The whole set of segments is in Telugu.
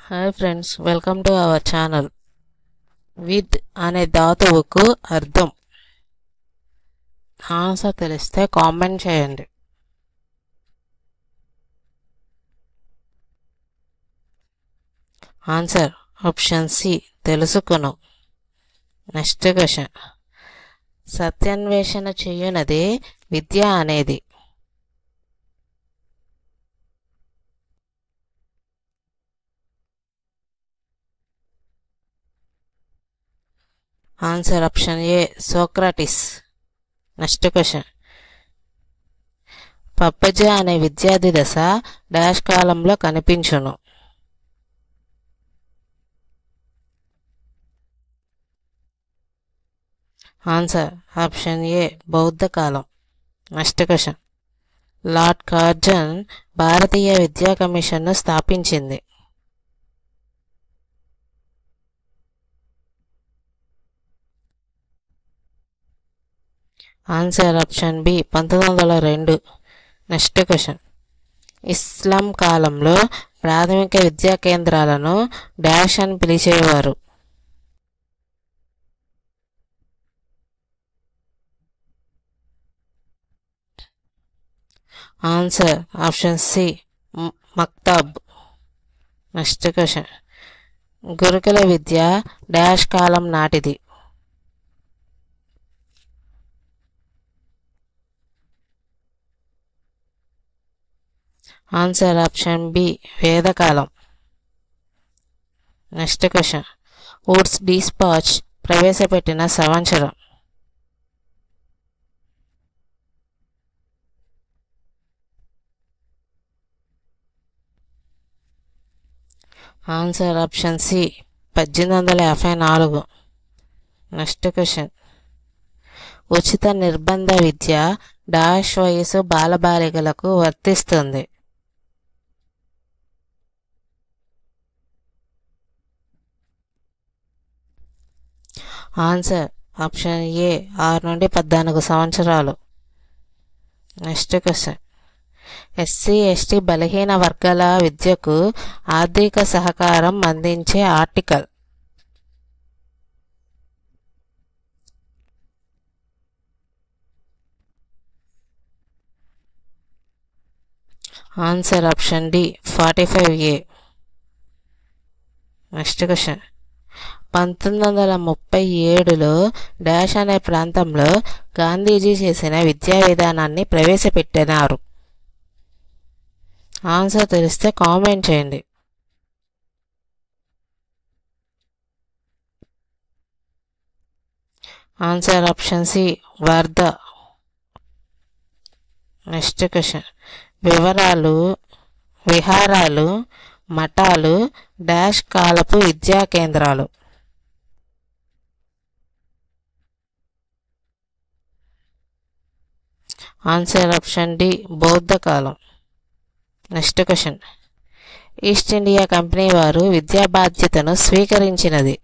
Hi friends, welcome to our channel. విత్ అనే ధాతువుకు అర్థం. ఆన్సర్ తెలిస్తే కామెంట్ చేయండి. ఆన్సర్ ఆప్షన్ సి, తెలుసుకును. Next question. సత్యాన్వేషణ చేయునదే విద్య అనేది. Answer option A, Socrates. Next question. పప్పజ అనే విద్యార్థి దశ డాష్ కాలంలో కనిపించును. ఆన్సర్ ఆప్షన్ ఏ, బౌద్ధ కాలం. Next question. లార్డ్ కార్జన్ భారతీయ విద్యా కమిషన్ను స్థాపించింది. Answer option B, 1902. Next question. ఇస్లాం కాలంలో ప్రాథమిక విద్యా కేంద్రాలను డాష్ అని పిలిచేవారు. ఆన్సర్ ఆప్షన్ సి, మక్తబ్. Next question. గురుకుల విద్య డాష్ కాలం నాటిది. ఆన్సర్ ఆప్షన్ బి, వేదకాలం. Next question. వుడ్స్ డిస్పాచ్ ప్రవేశపెట్టిన సంవత్సరం. Answer option C, 1854. Next question. ఉచిత నిర్బంధ విద్య డాష్ వయసు బాలబాలికలకు వర్తిస్తుంది. ఆన్సర్ ఆప్షన్ ఏ, 6 నుండి 14 సంవత్సరాలు. Next question. ఎస్సీ ఎస్టీ బలహీన వర్గాల విద్యకు ఆర్థిక సహకారం అందించే article. Answer option D, 45A. Next question. 1937లో డాష్ అనే ప్రాంతంలో గాంధీజీ చేసిన విద్యా విధానాన్ని ప్రవేశపెట్టినారు. ఆన్సర్ తెలిస్తే కామెంట్ చేయండి. Answer option C, Wardha. Next question. విహారాలు మఠాలు డాష్ కాలపు విద్యా కేంద్రాలు. ఆన్సర్ ఆప్షన్ డి, బౌద్ధ కాలం. Next question. East India company వారు విద్యా బాధ్యతను స్వీకరించినది.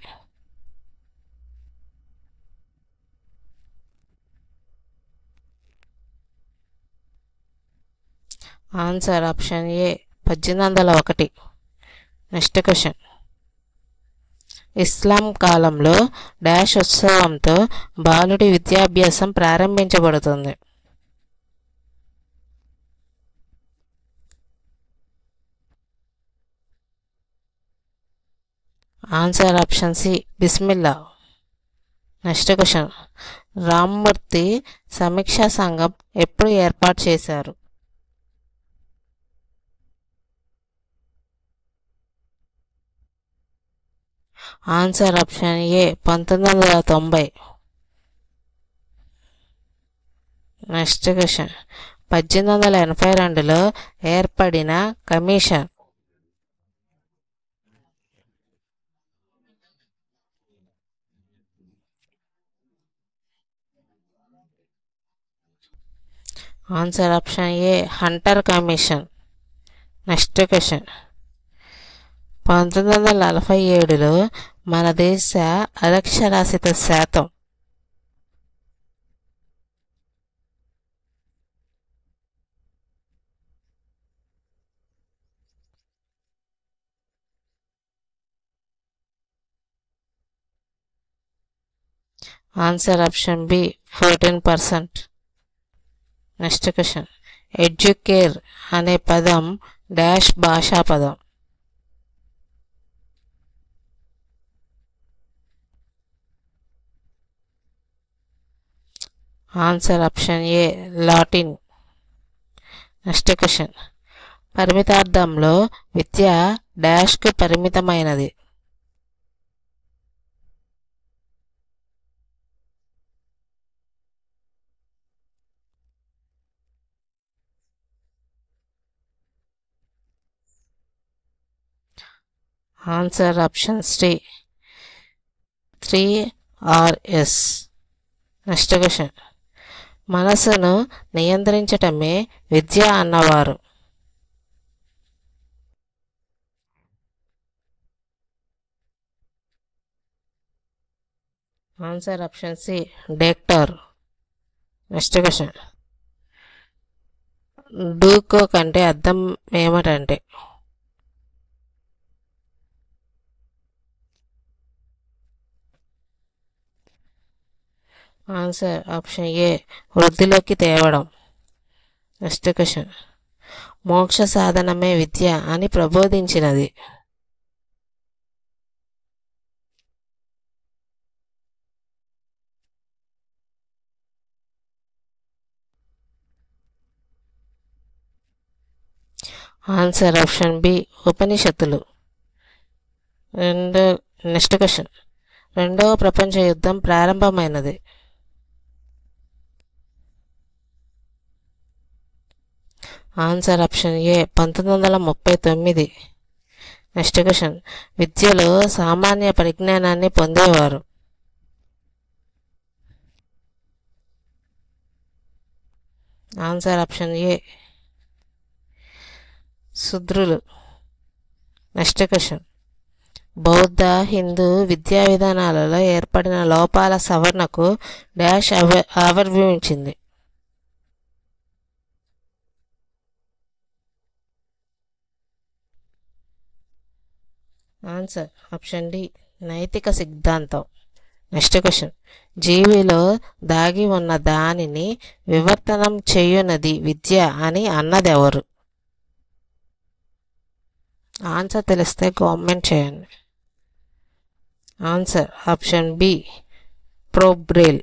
Answer option A, 1801. Next question. ఇస్లాం కాలంలో డాష్ ఉత్సవంతో బాలుడి విద్యాభ్యాసం ప్రారంభించబడుతుంది. ఆన్సర్ ఆప్షన్ సి, బిస్మిల్లా. Next question. రామ్మూర్తి సమీక్షా సంఘం ఎప్పుడు ఏర్పాటు చేశారు. Answer option A, 1990. Next question. 1882లో ఏర్పడిన commission. Answer option A, Hunter commission. Next question. 1947లో మన దేశ అక్షరాస్యత శాతం. Answer option B 14%. Next question. ఎడ్యుకేర్ అనే పదం డాష్ భాషా పదం. Answer option A Latin. Next question. పరిమితార్థంలో విద్య డాష్కు పరిమితమైనది. Answer option C 3Rs. Next question. మనసును నియంత్రించటమే విద్య అన్నవారు. ఆన్సర్ ఆప్షన్ సి డెక్టర్. Next question. డూకో కంటే అర్థం ఏమిటంటే? ఆన్సర్ ఆప్షన్ ఏ వృద్ధిలోకి తేవడం. Next question. మోక్ష సాధనమే విద్య అని ప్రబోధించినది. ఆన్సర్ ఆప్షన్ బి ఉపనిషత్తులు. Next question. రెండవ ప్రపంచ యుద్ధం ప్రారంభమైనది. Answer option A 1939. Next question. విద్యలో సామాన్య పరిజ్ఞానాన్ని పొందేవారు. ఆన్సర్ ఆప్షన్ ఏ శూద్రులు. Next question. బౌద్ధ హిందూ విద్యా విధానాలలో ఏర్పడిన లోపాల సవరణకు డాష్ ఆవిర్భవించింది. ఆన్సర్ ఆప్షన్ డి నైతిక సిద్ధాంతం. Next question. జీవిలో దాగి ఉన్న దానిని వివర్తనం చేయునది విద్య అని అన్నదెవరు? ఆన్సర్ తెలిస్తే కామెంట్ చేయండి. Answer option B Froebel.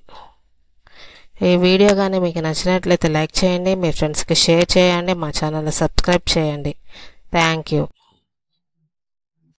ఈ వీడియో కానీ మీకు నచ్చినట్లయితే లైక్ చేయండి, మీ ఫ్రెండ్స్కి షేర్ చేయండి, మా ఛానల్ని సబ్స్క్రైబ్ చేయండి. Thank you.